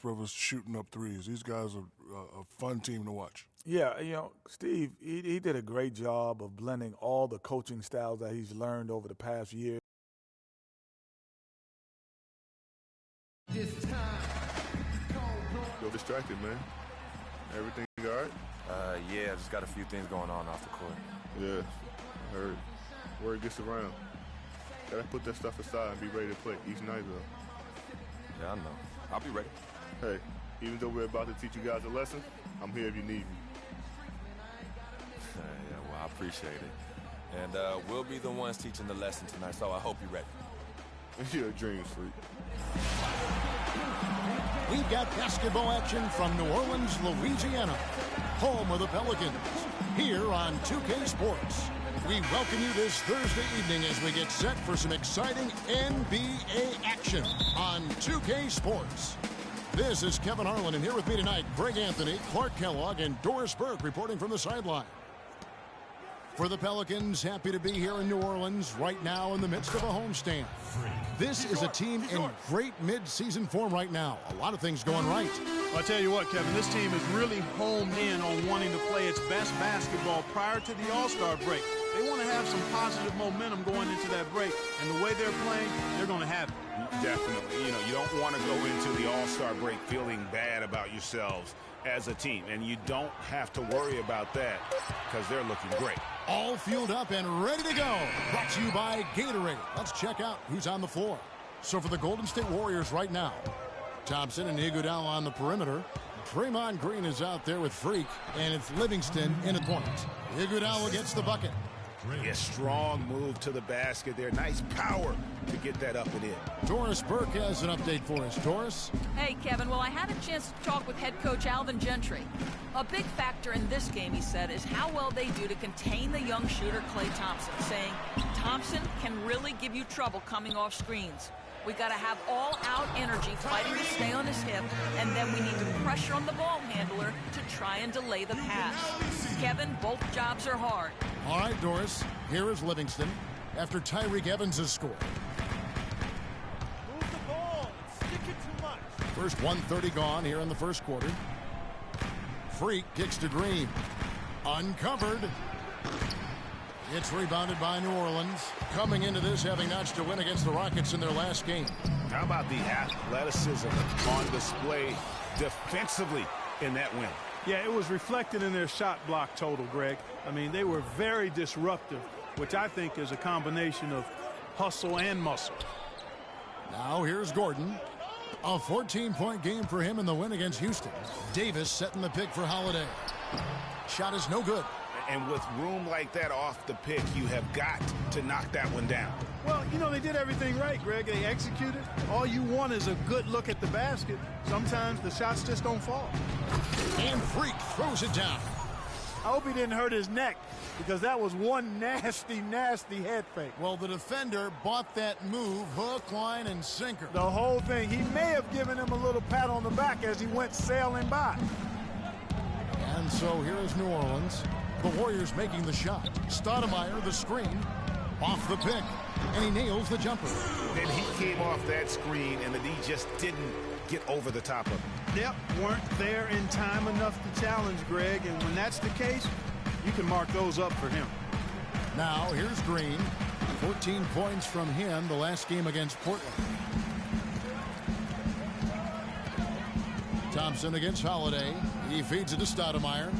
Brothers shooting up threes. These guys are a fun team to watch. Yeah, you know, Steve, he did a great job of blending all the coaching styles that he's learned over the past year. Feel distracted, man. Everything all right? Yeah, just got a few things going on off the court. Yeah, I heard. Word gets around. Gotta put that stuff aside and be ready to play each night, though. Yeah, I know. I'll be ready. Hey, even though we're about to teach you guys a lesson, I'm here if you need me. Yeah, well, I appreciate it. And we'll be the ones teaching the lesson tonight, so I hope you're ready. You're a dream freak. We've got basketball action from New Orleans, Louisiana, home of the Pelicans, here on 2K Sports. We welcome you this Thursday evening as we get set for some exciting NBA action on 2K Sports. This is Kevin Harlan, and here with me tonight, Greg Anthony, Clark Kellogg, and Doris Burke reporting from the sideline. For the Pelicans, happy to be here in New Orleans right now in the midst of a homestand. This is a team in great mid-season form right now. A lot of things going right. Well, I tell you what, Kevin, this team is really homed in on wanting to play its best basketball prior to the All-Star break. They want to have some positive momentum going into that break, and the way they're playing, they're going to have it. Definitely. You know, you don't want to go into the All-Star break feeling bad about yourselves as a team, and you don't have to worry about that because they're looking great. All fueled up and ready to go. Brought to you by Gatorade. Let's check out who's on the floor. So for the Golden State Warriors right now, Thompson and Iguodala on the perimeter. Draymond Green is out there with Freak, and it's Livingston in the point. Iguodala gets the bucket. A strong move to the basket there. Nice power to get that up and in. Doris Burke has an update for us. Doris? Hey, Kevin. Well, I had a chance to talk with head coach Alvin Gentry. A big factor in this game, he said, is how well they do to contain the young shooter Klay Thompson, saying Thompson can really give you trouble coming off screens. We got to have all-out energy fighting to stay on his hip, and then we need to pressure on the ball handler to try and delay the pass. Kevin, both jobs are hard. All right, Doris. Here is Livingston after Tyreke Evans has scored. Move the ball. Stick it too much. First 1:30 gone here in the first quarter. Freak kicks to Green. Uncovered. It's rebounded by New Orleans. Coming into this, having notched a win against the Rockets in their last game. How about the athleticism on display defensively in that win? Yeah, it was reflected in their shot block total, Greg. I mean, they were very disruptive, which I think is a combination of hustle and muscle. Now here's Gordon. A 14-point game for him in the win against Houston. Davis setting the pick for Holiday. Shot is no good. And with room like that off the pick, you have got to knock that one down. Well, you know, they did everything right, Greg. They executed. All you want is a good look at the basket. Sometimes the shots just don't fall. And Freak throws it down. I hope he didn't hurt his neck, because that was one nasty, nasty head fake. Well, the defender bought that move, hook, line, and sinker. The whole thing. He may have given him a little pat on the back as he went sailing by. And so here is New Orleans. The Warriors making the shot. Stoudemire, the screen, off the pick, and he nails the jumper. And he came off that screen, and the D just didn't get over the top of it. Yep, weren't there in time enough to challenge, Greg, and when that's the case, you can mark those up for him. Now, here's Green. 14 points from him the last game against Portland. Thompson against Holiday. He feeds it to Stoudemire.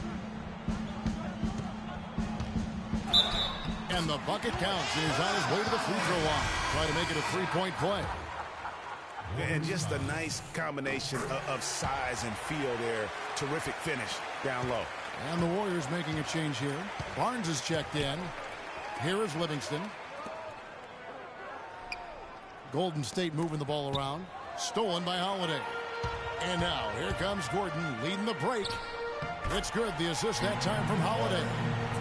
And the bucket counts, and he's on his way to the free throw line. Try to make it a three-point play. And just a nice combination of size and feel there. Terrific finish down low. And the Warriors making a change here. Barnes is checked in. Here is Livingston. Golden State moving the ball around. Stolen by Holiday. And now here comes Gordon leading the break. It's good. The assist that time from Holiday.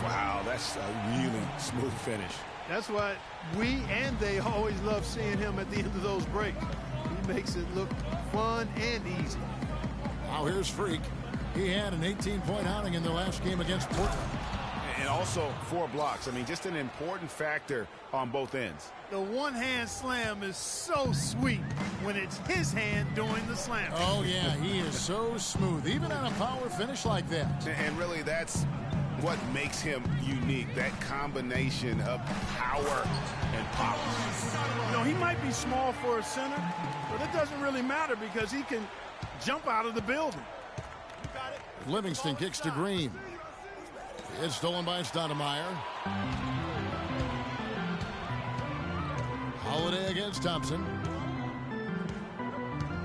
Wow, that's a really smooth finish. That's why we and they always love seeing him at the end of those breaks. He makes it look fun and easy. Now here's Freak. He had an 18-point outing in the last game against Portland. And also 4 blocks. I mean, just an important factor on both ends. The one-hand slam is so sweet when it's his hand doing the slam. Oh, yeah, he is so smooth, even on a power finish like that. And really, that's what makes him unique, that combination of power and pop. You know, he might be small for a center, but it doesn't really matter because he can jump out of the building. Livingston kicks to Green. It's stolen by Stoudemire. Holiday against Thompson.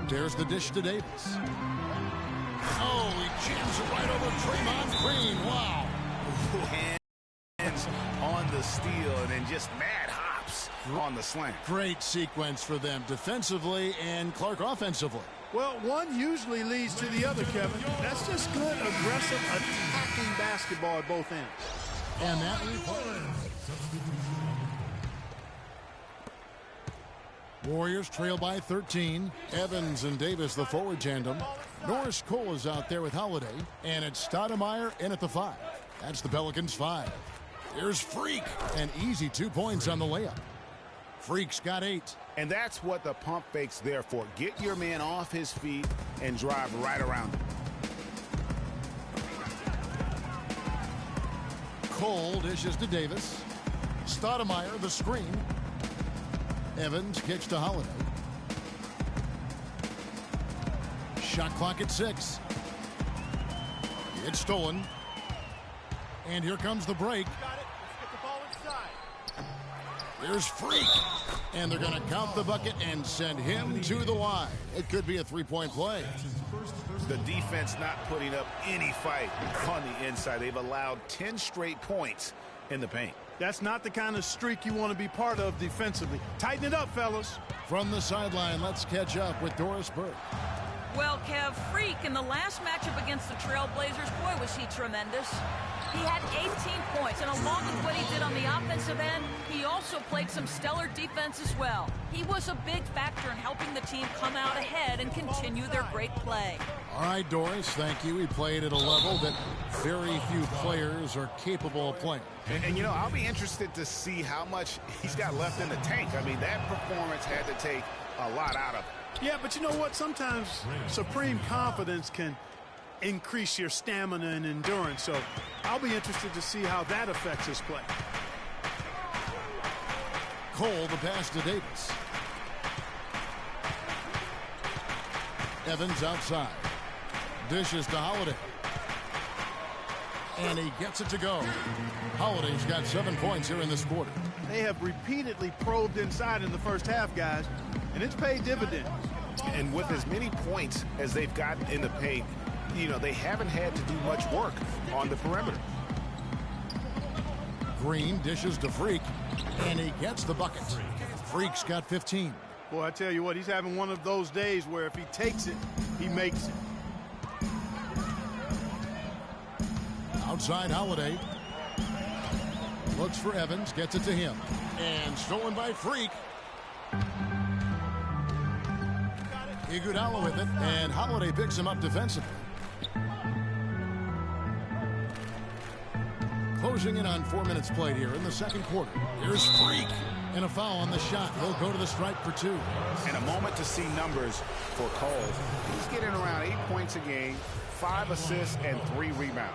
There's the dish to Davis. Oh, he jams it right over Draymond Green. Wow. Hands on the steal and then just mad hops on the slam. Great sequence for them defensively and Clark offensively. Well, one usually leads to the other, Kevin. That's just good, aggressive, attacking basketball at both ends. And that replay. Warriors trail by 13. Evans and Davis, the forward tandem. Norris Cole is out there with Holiday. And it's Stoudemire in at the 5. That's the Pelicans' 5. Here's Freak. An easy 2 points on the layup. Freak's got 8. And that's what the pump fake's there for. Get your man off his feet and drive right around him. Cole dishes to Davis. Stoudemire, the screen. Evans kicks to Holiday. Shot clock at 6. It's stolen. And here comes the break. Here's Freak. And they're going to count the bucket and send him to the line. It could be a 3-point play. The defense not putting up any fight on the inside. They've allowed 10 straight points in the paint. That's not the kind of streak you want to be part of defensively. Tighten it up, fellas. From the sideline, let's catch up with Doris Burke. Well, Kev, Freak in the last matchup against the Trailblazers, boy, was he tremendous. He had 18 points, and along with what he did on the offensive end, he also played some stellar defense as well. He was a big factor in helping the team come out ahead and continue their great play. All right, Doris, thank you. He played at a level that very few players are capable of playing. And you know, I'll be interested to see how much he's got left in the tank. I mean, that performance had to take a lot out of him. Yeah, but you know what? Sometimes supreme confidence can increase your stamina and endurance. So I'll be interested to see how that affects his play. Cole, the pass to Davis. Evans outside. Dishes to Holiday. And he gets it to go. Holiday's got 7 points here in this quarter. They have repeatedly probed inside in the first half, guys, and it's paid dividends. And with as many points as they've gotten in the paint, you know, they haven't had to do much work on the perimeter. Green dishes to Freak, and he gets the bucket. Freak's got 15. Boy, I tell you what, he's having one of those days where if he takes it, he makes it. Outside Holiday. Looks for Evans, gets it to him. And stolen by Freak. Iguodala with it, and Holiday picks him up defensively. Closing in on 4 minutes played here in the second quarter. Here's Freak. And a foul on the shot. He'll go to the stripe for 2. And a moment to see numbers for Cole. He's getting around 8 points a game, 5 assists, and 3 rebounds.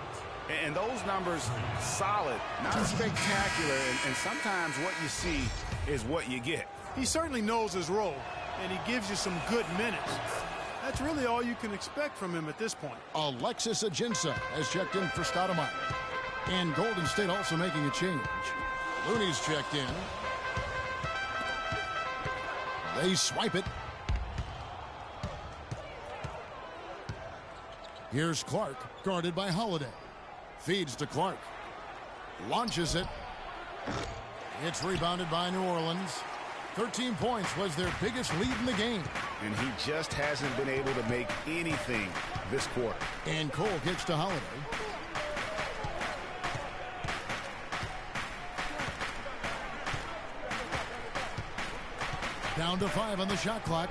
And those numbers, solid, not spectacular. And sometimes what you see is what you get. He certainly knows his role, and he gives you some good minutes. That's really all you can expect from him at this point. Alexis Ajinça has checked in for Stoudemire. And Golden State also making a change. Looney's checked in. They swipe it. Here's Clark, guarded by Holiday. Feeds to Clark. Launches it. It's rebounded by New Orleans. 13 points was their biggest lead in the game. And he just hasn't been able to make anything this quarter. And Cole kicks to Holiday. Down to 5 on the shot clock.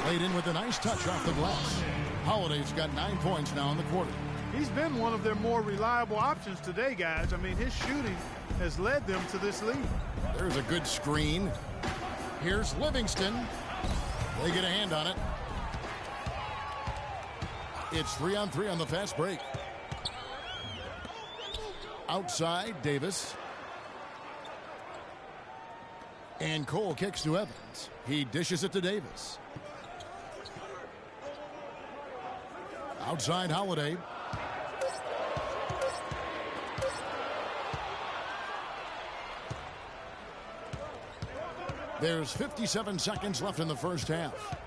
Played in with a nice touch off the glass. Holiday's got 9 points now in the quarter. He's been one of their more reliable options today, guys. I mean, his shooting has led them to this lead. There's a good screen. Here's Livingston. They get a hand on it. It's 3-on-3 on the fast break. Outside, Davis. And Cole kicks to Evans. He dishes it to Davis. Outside, Holiday. There's 57 seconds left in the first half.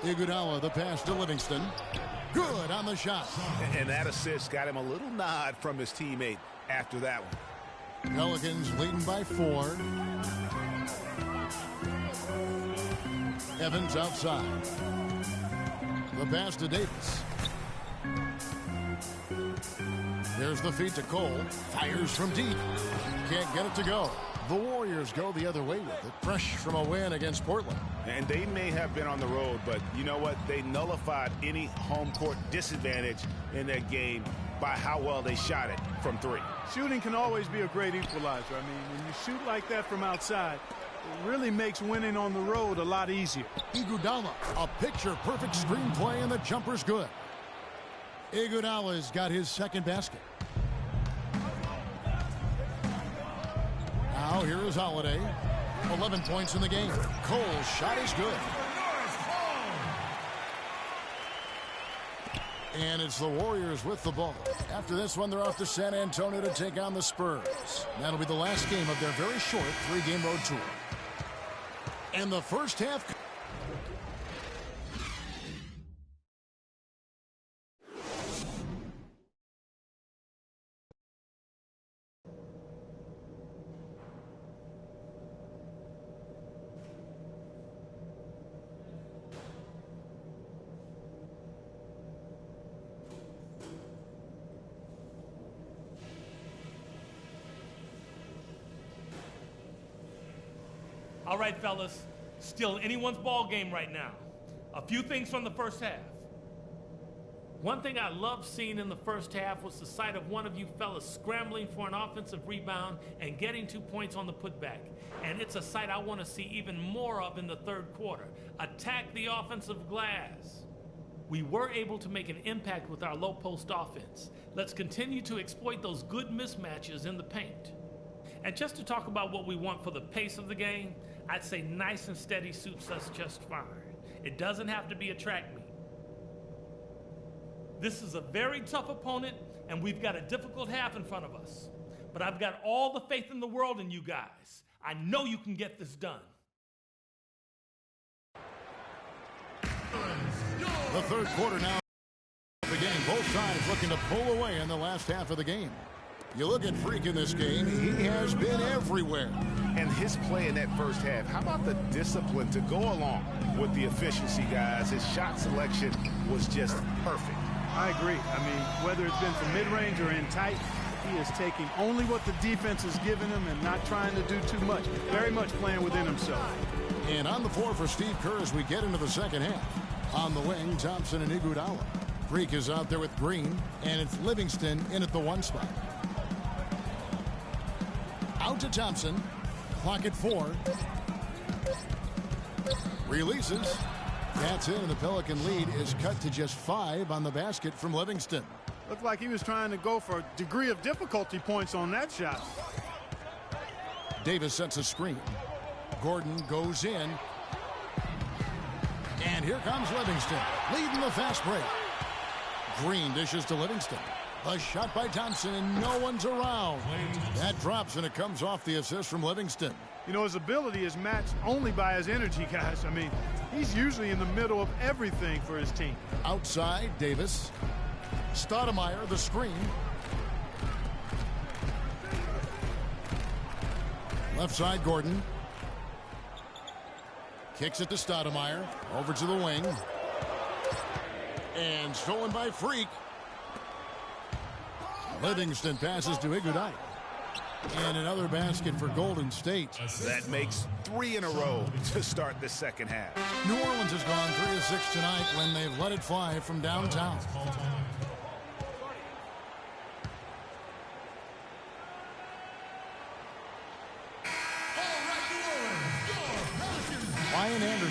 Iguodala, the pass to Livingston. Good on the shot. And that assist got him a little nod from his teammate after that one. Pelicans leading by 4. Evans outside. The pass to Davis. There's the feed to Cole. Fires from deep. Can't get it to go. The Warriors go the other way with it. Fresh from a win against Portland. And they may have been on the road, but you know what? They nullified any home court disadvantage in that game by how well they shot it from 3. Shooting can always be a great equalizer. I mean, when you shoot like that from outside, it really makes winning on the road a lot easier. Iguodala, a picture-perfect screenplay, and the jumper's good. Iguodala's got his second basket. Now here is Holiday. 11 points in the game. Cole's shot is good. And it's the Warriors with the ball. After this one, they're off to San Antonio to take on the Spurs. That'll be the last game of their very short 3-game road tour. And the first half... All right, fellas, still anyone's ball game right now. A few things from the first half. One thing I loved seeing in the first half was the sight of one of you fellas scrambling for an offensive rebound and getting 2 points on the putback. And it's a sight I want to see even more of in the third quarter. Attack the offensive glass. We were able to make an impact with our low post offense. Let's continue to exploit those good mismatches in the paint. And just to talk about what we want for the pace of the game, I'd say nice and steady suits us just fine. It doesn't have to be a track meet. This is a very tough opponent, and we've got a difficult half in front of us. But I've got all the faith in the world in you guys. I know you can get this done. The third quarter now. The game, both sides looking to pull away in the last half of the game. You look at Freak in this game, he has been everywhere. And his play in that first half, how about the discipline to go along with the efficiency, guys? His shot selection was just perfect. I agree. I mean, whether it's been from mid-range or in tight, he is taking only what the defense has given him and not trying to do too much. Very much playing within himself. And on the floor for Steve Kerr as we get into the second half. On the wing, Thompson and Iguodala. Freak is out there with Green, and it's Livingston in at the 1 spot. Out to Thompson. Clock at 4. Releases. That's it, and the Pelican lead is cut to just 5 on the basket from Livingston. Looked like he was trying to go for a degree of difficulty points on that shot. Davis sets a screen. Gordon goes in. And here comes Livingston, leading the fast break. Green dishes to Livingston. A shot by Thompson, and no one's around. That drops, and it comes off the assist from Livingston. You know, his ability is matched only by his energy, guys. I mean, he's usually in the middle of everything for his team. Outside, Davis. Stoudemire, the screen. Left side, Gordon. Kicks it to Stoudemire. Over to the wing. And stolen by Freak. Livingston passes to Iguodala. And another basket for Golden State. That makes 3 in a row to start the second half. New Orleans has gone 3 of 6 tonight when they've let it fly from downtown.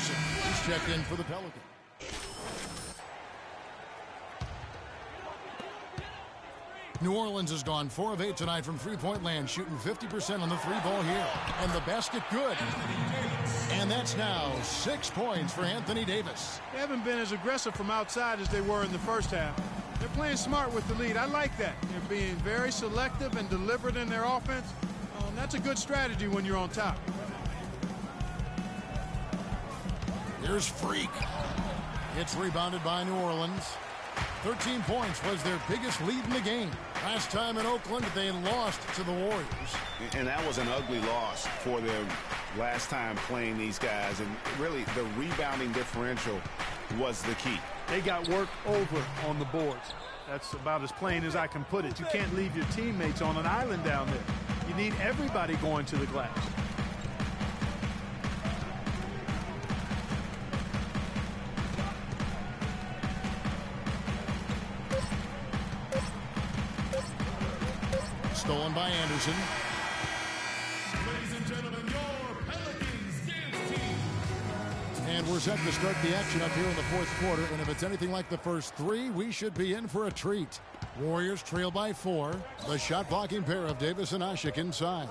Anderson. He's checked in for the Pelicans. New Orleans has gone 4 of 8 tonight from three-point land, shooting 50% on the three ball here. And the basket good. And that's now 6 points for Anthony Davis. They haven't been as aggressive from outside as they were in the first half. They're playing smart with the lead. I like that. They're being very selective and deliberate in their offense. That's a good strategy when you're on top. Here's Freak. It's rebounded by New Orleans. 13 points was their biggest lead in the game. Last time in Oakland, they lost to the Warriors. And that was an ugly loss for them last time playing these guys. And really, the rebounding differential was the key. They got work over on the boards. That's about as plain as I can put it. You can't leave your teammates on an island down there. You need everybody going to the glass. Stolen by Anderson. Ladies and gentlemen, your Pelicans dance team. And we're set to start the action up here in the fourth quarter. And if it's anything like the first three, we should be in for a treat. Warriors trail by 4. The shot blocking pair of Davis and Ashik inside.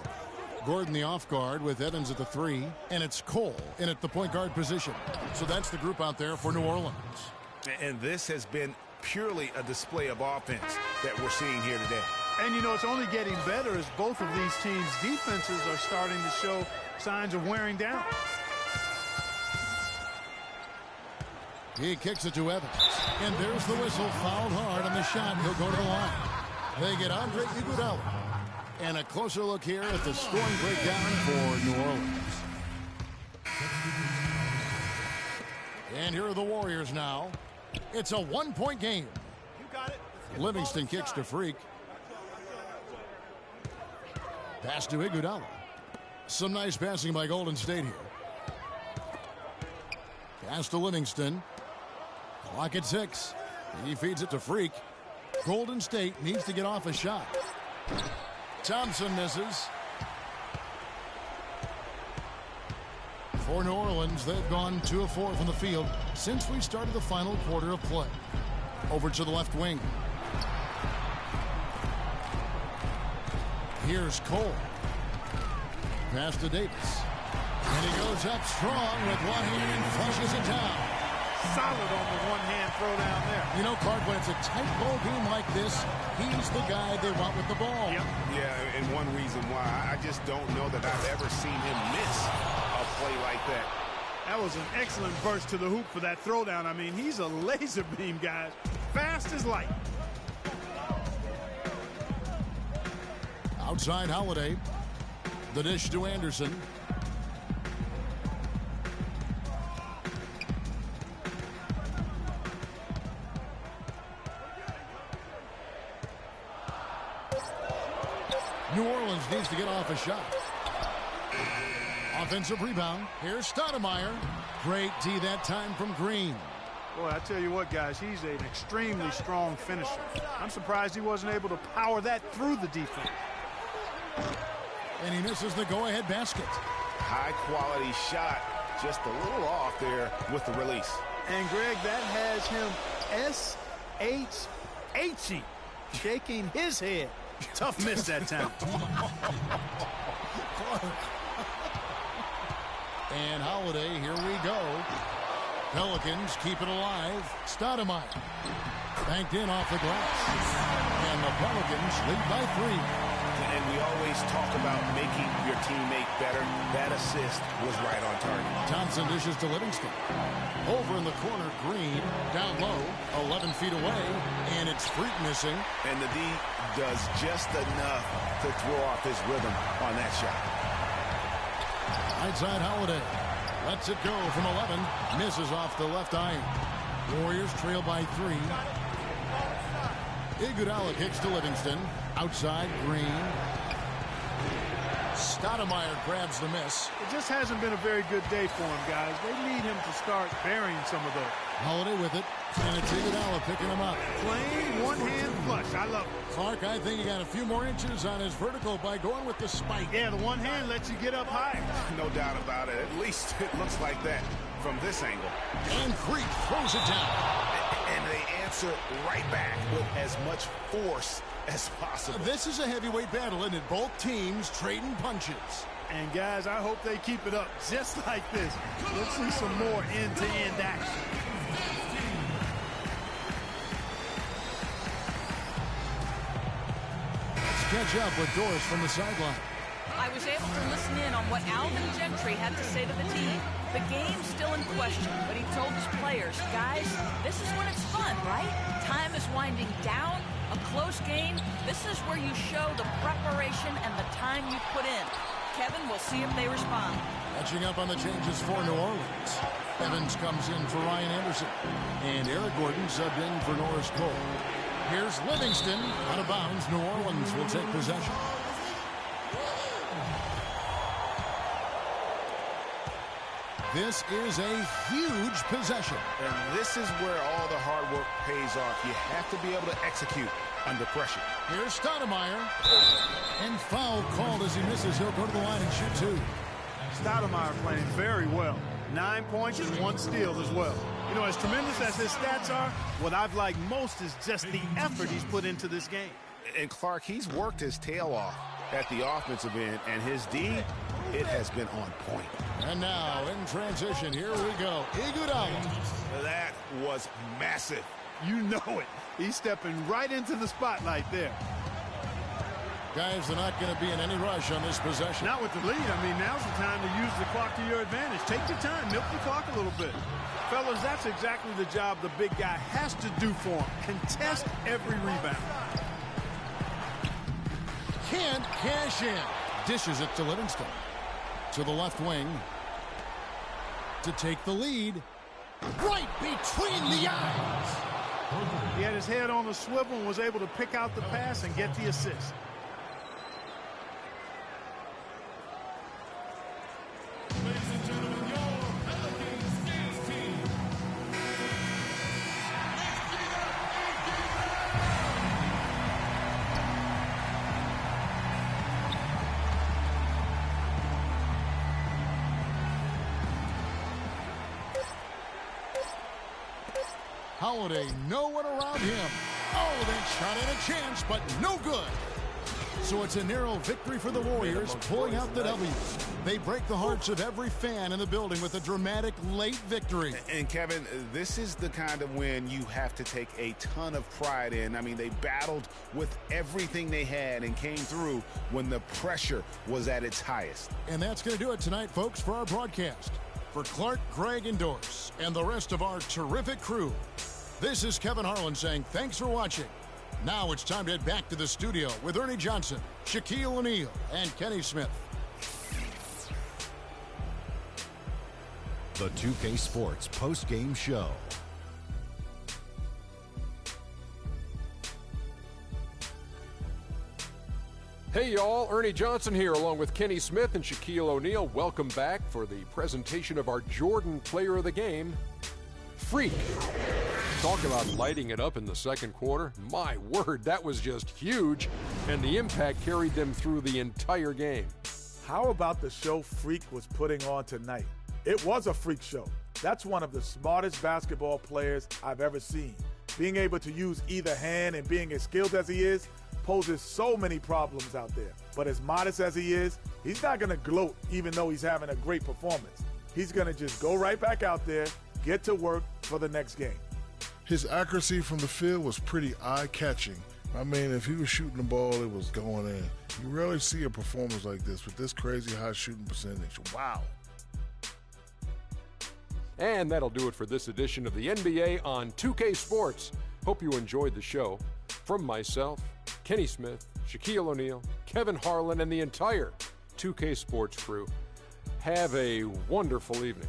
Gordon the off guard with Evans at the 3. And it's Cole in at the point guard position. So that's the group out there for New Orleans. And this has been purely a display of offense that we're seeing here today. And, you know, it's only getting better as both of these teams' defenses are starting to show signs of wearing down. He kicks it to Evans. And there's the whistle. Fouled hard on the shot. He'll go to the line. They get Andre Iguodala. And a closer look here at the scoring breakdown for New Orleans. And here are the Warriors now. It's a 1-point game. You got it. Livingston kicks to Freak. Pass to Iguodala. Some nice passing by Golden State here. Pass to Livingston. Clock at 6. He feeds it to Freak. Golden State needs to get off a shot. Thompson misses. For New Orleans, they've gone 2 of 4 from the field since we started the final quarter of play. Over to the left wing. Here's Cole. Pass to Davis. And he goes up strong with one hand and flushes it down. Solid on the one-hand throw down there. You know, Clark, when it's a tight ball game like this, he's the guy they want with the ball. Yep. Yeah, and one reason why, I just don't know that I've ever seen him miss a play like that. That was an excellent burst to the hoop for that throwdown. I mean, he's a laser beam, guys. Fast as light. Outside Holiday. The dish to Anderson. New Orleans needs to get off a shot. Offensive rebound. Here's Stoudemire. Great D that time from Green. Boy, I tell you what, guys, he's an extremely strong finisher. I'm surprised he wasn't able to power that through the defense. And he misses the go-ahead basket. High-quality shot, just a little off there with the release. And, Greg, that has him S-H-H-ing, shaking his head. Tough miss that time. And Holiday, here we go. Pelicans keep it alive. Stoudemire banked in off the glass. And the Pelicans lead by 3. And we always talk about making your teammate better. That assist was right on target. Thompson dishes to Livingston. Over in the corner, Green. Down low, 11 feet away. And it's Freak missing. And the D does just enough to throw off his rhythm on that shot. Right side Holiday. Lets it go from 11. Misses off the left iron. Warriors trail by 3. Iguodala kicks to Livingston. Outside, Green. Stoudemire grabs the miss. It just hasn't been a very good day for him, guys. They need him to start burying some of those. Holiday with it. And it's Iguodala picking him up. Plain one-hand flush. I love it. Clark, I think he got a few more inches on his vertical by going with the spike. Yeah, the one hand lets you get up higher. No doubt about it. At least it looks like that from this angle. And Creek throws it down. And they answer right back with as much force as possible. This is a heavyweight battle, and both teams trading punches. And guys, I hope they keep it up just like this. Let's see some more end-to-end action. Let's catch up with Doris from the sideline. I was able to listen in on what Alvin Gentry had to say to the team. The game's still in question, but he told his players, guys, this is when it's fun, right? Time is winding down. A close game, this is where you show the preparation and the time you put in. Kevin, we'll see if they respond. Catching up on the changes for New Orleans. Evans comes in for Ryan Anderson. And Eric Gordon subbed in for Norris Cole. Here's Livingston. Out of bounds, New Orleans will take possession. This is a huge possession. And this is where all the hard work pays off. You have to be able to execute under pressure. Here's Stoudemire. And foul called as he misses. He'll go to the line and shoot two. Stoudemire playing very well. 9 points and 1 steal as well. You know, as tremendous as his stats are, what I've liked most is just the effort he's put into this game. And Clark, he's worked his tail off at the offensive end, and his D, it has been on point. And now, in transition, here we go. Iguodala. That was massive. You know it. He's stepping right into the spotlight there. Guys, they're not going to be in any rush on this possession. Not with the lead. I mean, now's the time to use the clock to your advantage. Take your time. Milk the clock a little bit. Fellas, that's exactly the job the big guy has to do for him. Contest every rebound. Can't cash in. Dishes it to Livingston. To the left wing. To take the lead. Right between the eyes. He had his head on the swivel and was able to pick out the pass and get the assist. Ladies and gentlemen, your Pelicans dance team. Holiday, no one around him. Oh, they shot at a chance, but no good. So it's a narrow victory for the Warriors, pulling out the W. They break the hearts of every fan in the building with a dramatic late victory. And Kevin, this is the kind of win you have to take a ton of pride in. I mean, they battled with everything they had and came through when the pressure was at its highest. And that's going to do it tonight, folks, for our broadcast. For Clark, Greg, and Doris, and the rest of our terrific crew, this is Kevin Harlan saying thanks for watching. Now it's time to head back to the studio with Ernie Johnson, Shaquille O'Neal, and Kenny Smith. The 2K Sports post-game show. Hey y'all, Ernie Johnson here along with Kenny Smith and Shaquille O'Neal. Welcome back for the presentation of our Jordan Player of the Game, Freak. Talk about lighting it up in the second quarter. My word, that was just huge, and the impact carried them through the entire game. How about the show Freak was putting on tonight? It was a freak show. That's one of the smartest basketball players I've ever seen. Being able to use either hand and being as skilled as he is poses so many problems out there. But as modest as he is, he's not going to gloat even though he's having a great performance. He's going to just go right back out there, get to work for the next game. His accuracy from the field was pretty eye-catching. I mean, if he was shooting the ball, it was going in. You rarely see a performance like this with this crazy high shooting percentage. Wow. And that'll do it for this edition of the NBA on 2K Sports. Hope you enjoyed the show. From myself, Kenny Smith, Shaquille O'Neal, Kevin Harlan, and the entire 2K Sports crew, have a wonderful evening.